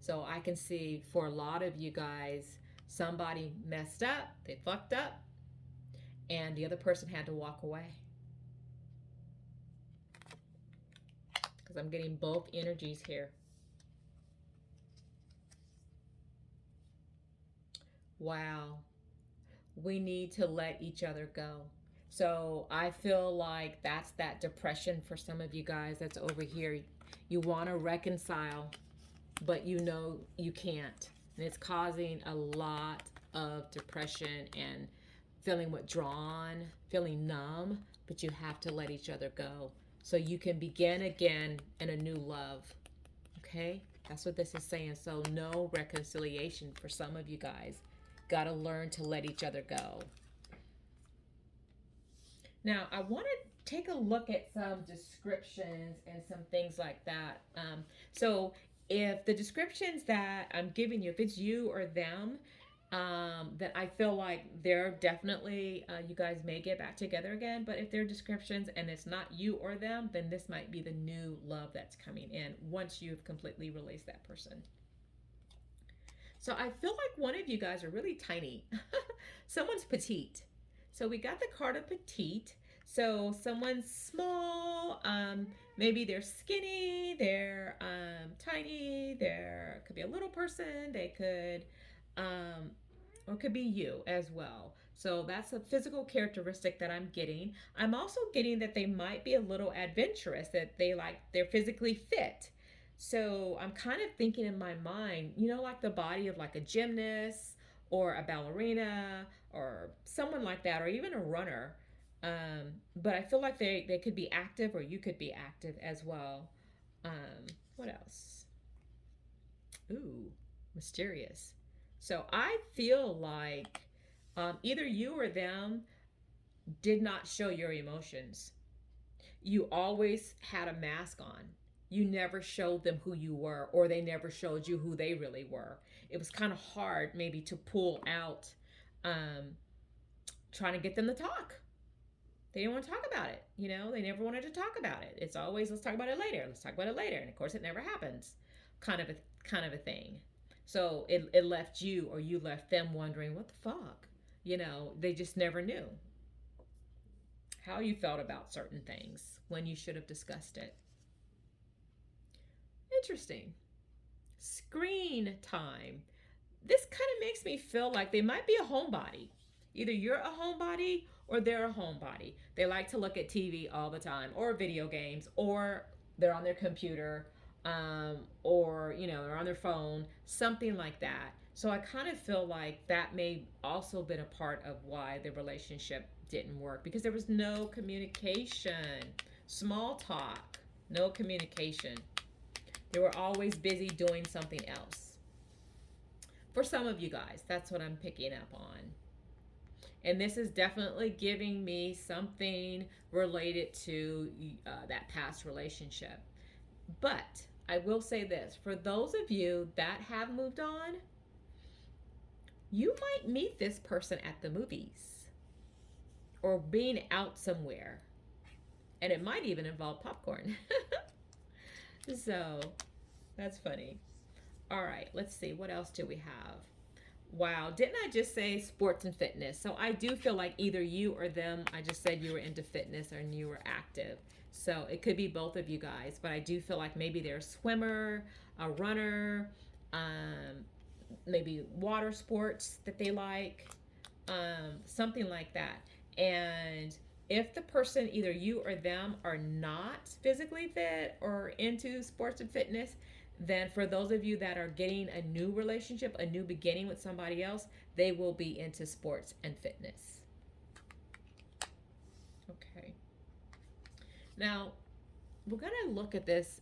So I can see for a lot of you guys, somebody messed up, they fucked up, and the other person had to walk away. Because I'm getting both energies here. Wow. We need to let each other go. So I feel like that's that depression for some of you guys that's over here. You want to reconcile, but you know you can't. And it's causing a lot of depression and feeling withdrawn, feeling numb, but you have to let each other go so you can begin again in a new love. Okay? That's what this is saying. So no reconciliation for some of you guys. Got to learn to let each other go. Now, I want to take a look at some descriptions and some things like that. So, if the descriptions that I'm giving you, if it's you or them, that I feel like they're definitely, you guys may get back together again. But if they're descriptions and it's not you or them, then this might be the new love that's coming in once you've completely released that person. So I feel like one of you guys are really tiny. Someone's petite. So we got the card of petite. So someone's small, maybe they're skinny, they're tiny, there could be a little person, they could, or it could be you as well. So that's a physical characteristic that I'm getting. I'm also getting that they might be a little adventurous, that they're physically fit. So I'm kind of thinking in my mind, like the body of like a gymnast or a ballerina or someone like that, or even a runner. But I feel like they could be active, or you could be active as well. What else? Ooh, mysterious. So I feel like either you or them did not show your emotions. You always had a mask on. You never showed them who you were, or they never showed you who they really were. It was kind of hard, maybe, to pull out, um, trying to get them to talk. They didn't want to talk about it. They never wanted to talk about it. It's always, let's talk about it later. Let's talk about it later. And of course, it never happens. Kind of a thing. So it left you, or you left them wondering, what the fuck? They just never knew how you felt about certain things when you should have discussed it. Interesting. Screen time. This kind of makes me feel like they might be a homebody. Either you're a homebody or they're a homebody. They like to look at TV all the time, or video games, or they're on their computer, or they're on their phone, something like that. So I kind of feel like that may also been a part of why the relationship didn't work, because there was no communication, small talk, no communication. They were always busy doing something else. For some of you guys, that's what I'm picking up on. And this is definitely giving me something related to that past relationship. But I will say this, for those of you that have moved on, you might meet this person at the movies or being out somewhere. And it might even involve popcorn. So that's funny. All right, let's see. What else do we have? Wow, didn't I just say sports and fitness? So I do feel like either you or them, I just said you were into fitness or you were active. So it could be both of you guys, but I do feel like maybe they're a swimmer, a runner, maybe water sports that they like, something like that. And if the person, either you or them, are not physically fit or into sports and fitness, then for those of you that are getting a new relationship, a new beginning with somebody else, they will be into sports and fitness. Okay. Now, we're going to look at this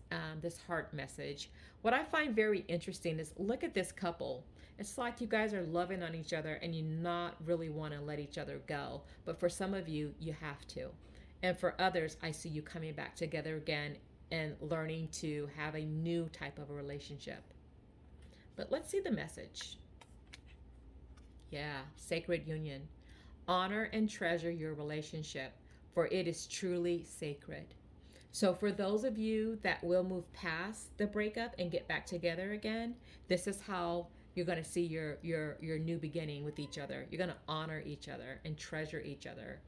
heart message. What I find very interesting is, look at this couple. It's like you guys are loving on each other and you not really want to let each other go. But for some of you, you have to. And for others, I see you coming back together again and learning to have a new type of a relationship. But let's see the message. Yeah, sacred union. Honor and treasure your relationship, for it is truly sacred. So for those of you that will move past the breakup and get back together again, this is how you're going to see your new beginning with each other. You're going to honor each other and treasure each other.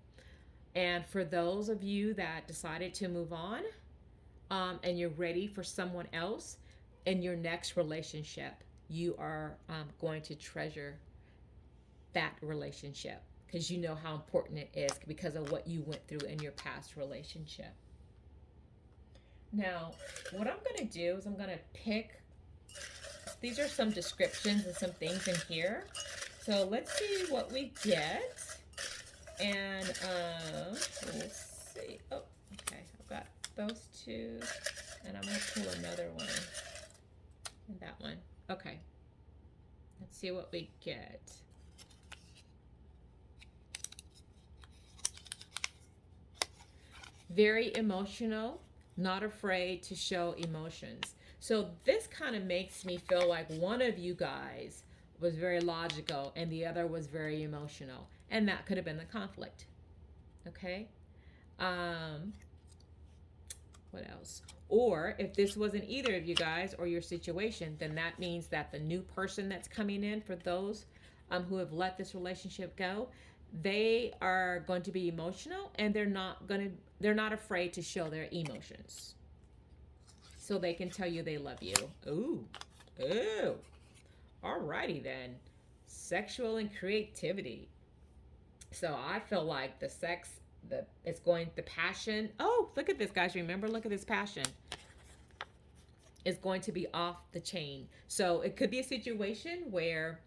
And for those of you that decided to move on, and you're ready for someone else in your next relationship, you are going to treasure that relationship, because you know how important it is because of what you went through in your past relationship. Now, what I'm going to do is I'm going to pick, these are some descriptions and some things in here. So let's see what we get. And let's see. Oh, okay. I've got those two. And I'm going to pull another one. And that one. Okay. Let's see what we get. Very emotional, not afraid to show emotions. So this kind of makes me feel like one of you guys was very logical and the other was very emotional. And that could have been the conflict. Okay? What else? Or if this wasn't either of you guys or your situation, then that means that the new person that's coming in, for those who have let this relationship go, they are going to be emotional, and they're not afraid to show their emotions. So they can tell you they love you. Ooh. Alrighty then. Sexual and creativity. So I feel like the passion. Oh, look at this, guys. Remember, look at this passion. Is going to be off the chain. So it could be a situation where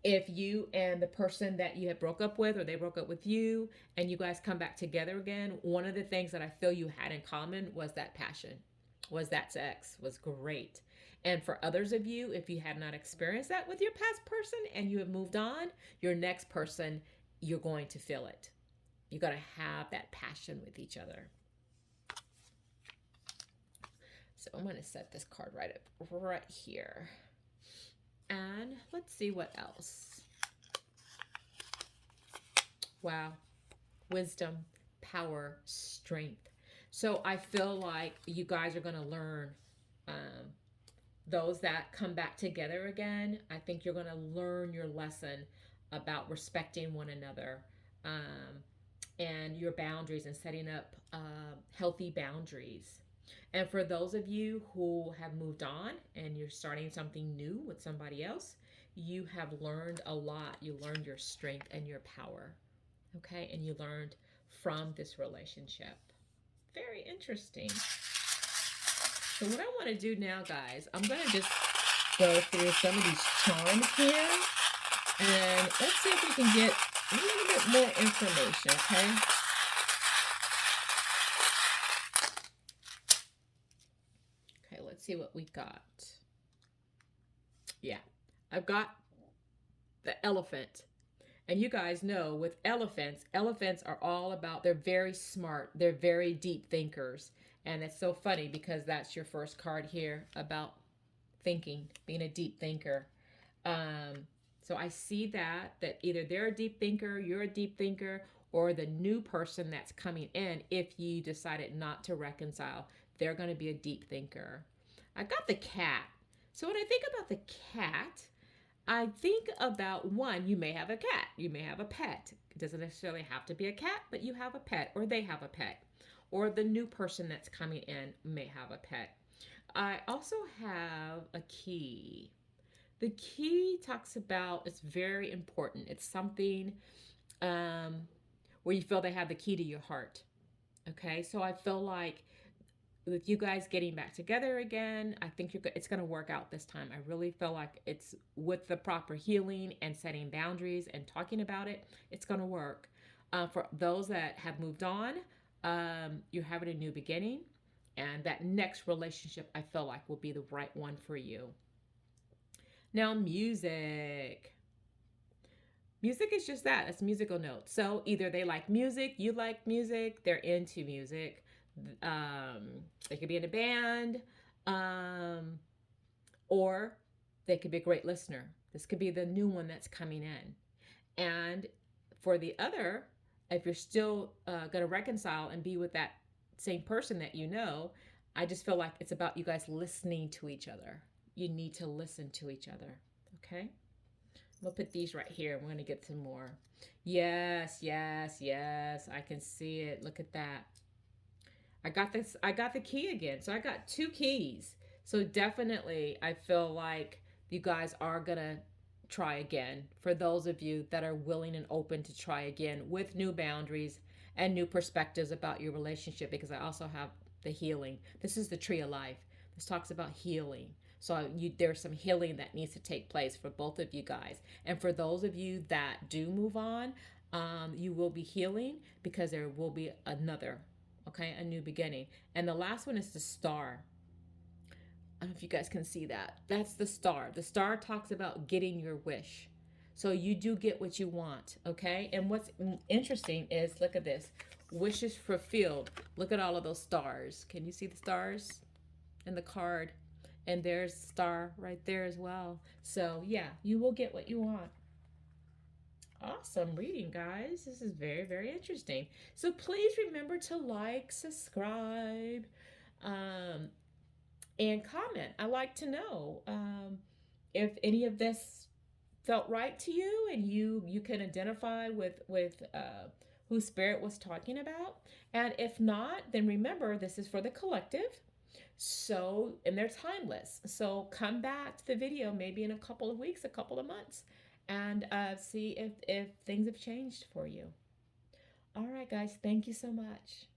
If you and the person that you had broke up with, or they broke up with you, and you guys come back together again, one of the things that I feel you had in common was that passion, was that sex was great. And for others of you, if you have not experienced that with your past person and you have moved on, your next person, you're going to feel it. You're going to have that passion with each other. So I'm going to set this card right up right here. And let's see what else. Wow. Wisdom, power, strength. So I feel like you guys are going to learn, those that come back together again. I think you're going to learn your lesson about respecting one another, and your boundaries, and setting up healthy boundaries. And for those of you who have moved on and you're starting something new with somebody else, you have learned a lot. You learned your strength and your power. Okay, and you learned from this relationship. Very interesting. So what I want to do now, guys, I'm going to just go through some of these charms here, and let's see if we can get a little bit more information, okay? Okay, let's see what we got. Yeah, I've got the elephant. And you guys know with elephants, elephants are all about, they're very smart. They're very deep thinkers. And it's so funny because that's your first card here about thinking, being a deep thinker. So I see that either they're a deep thinker, you're a deep thinker, or the new person that's coming in, if you decided not to reconcile, they're going to be a deep thinker. I got the cat. So when I think about the cat, I think about, one, you may have a cat, you may have a pet. It doesn't necessarily have to be a cat, but you have a pet, or they have a pet, or the new person that's coming in may have a pet. I also have a key. The key talks about, it's very important. It's something where you feel they have the key to your heart. Okay, so I feel like with you guys getting back together again, I think it's going to work out this time. I really feel like it's with the proper healing and setting boundaries and talking about it, it's going to work. For those that have moved on, you're having a new beginning, and that next relationship I feel like will be the right one for you. Now, music. Music is just that. It's musical notes. So either they like music, you like music, they're into music. They could be in a band, or they could be a great listener. This could be the new one that's coming in. And for the other, if you're still going to reconcile and be with that same person that you know, I just feel like it's about you guys listening to each other. You need to listen to each other. Okay? We'll put these right here. We're going to get some more. Yes, yes, yes. I can see it. Look at that. I got this. I got the key again. So I got 2 keys. So definitely I feel like you guys are going to try again, for those of you that are willing and open to try again with new boundaries and new perspectives about your relationship, because I also have the healing. This is the tree of life. This talks about healing. So there's some healing that needs to take place for both of you guys. And for those of you that do move on, you will be healing, because there will be another, okay, a new beginning. And the last one is the star. I don't know if you guys can see that. That's the star. The star talks about getting your wish. So you do get what you want, okay? And what's interesting is, look at this. Wishes fulfilled. Look at all of those stars. Can you see the stars in the card? And there's the star right there as well. So yeah, you will get what you want. Awesome reading, guys. This is very, very interesting. So please remember to like, subscribe, and comment. I like to know if any of this felt right to you, and you can identify with who Spirit was talking about. And if not, then remember, this is for the collective. So, and they're timeless. So come back to the video maybe in a couple of weeks, a couple of months, and see if things have changed for you. All right, guys. Thank you so much.